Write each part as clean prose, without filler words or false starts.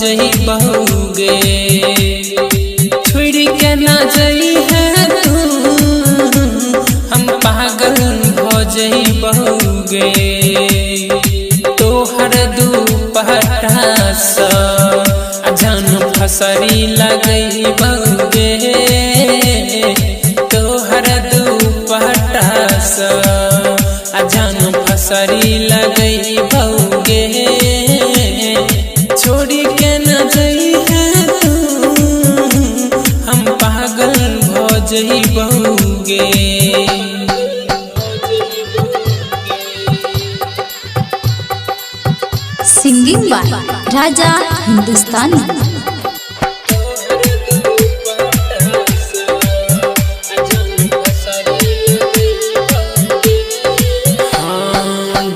जही बहुगे छोड़ के ना जई है तू हम पागल हो जही बहुगे तोहर दुपट्टा सा जान फसरी लगई बहुगे तोहर दुपट्टा सा जान फसरी लगई बहुगे छोड़ी के न जई है तू हम पागल हो जही बहुगे। Singing by Raja Hindustani.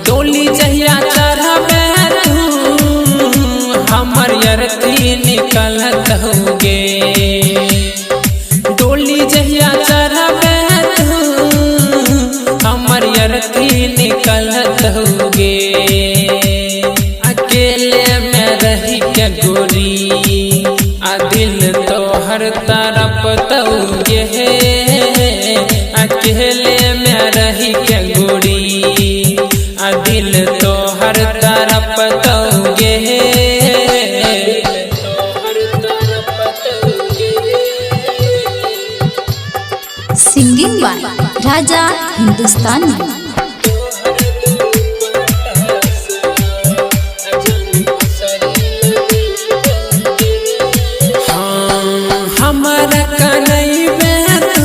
डोली जहिया चढ़बे तू हमर यरती निकलत होगे डोली जहिया चढ़बे तू हमर यरती निकलत होगे अकेले में रही के गोरी आ दिल तोहर तरफ तौगे अकेले में रही के गोरी आ दिल तोहर तरफ तौगे। Singing by Raja Hindustani. हमारा कनई में तू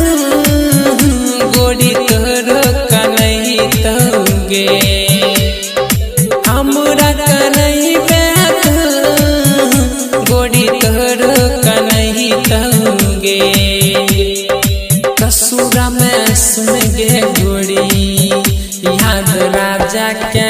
गोरी तोरो कनई तौगे हमरा कनई में तू गोरी तोरो कनई तौगे कसूरा में सुन गे गोरी याद राजा के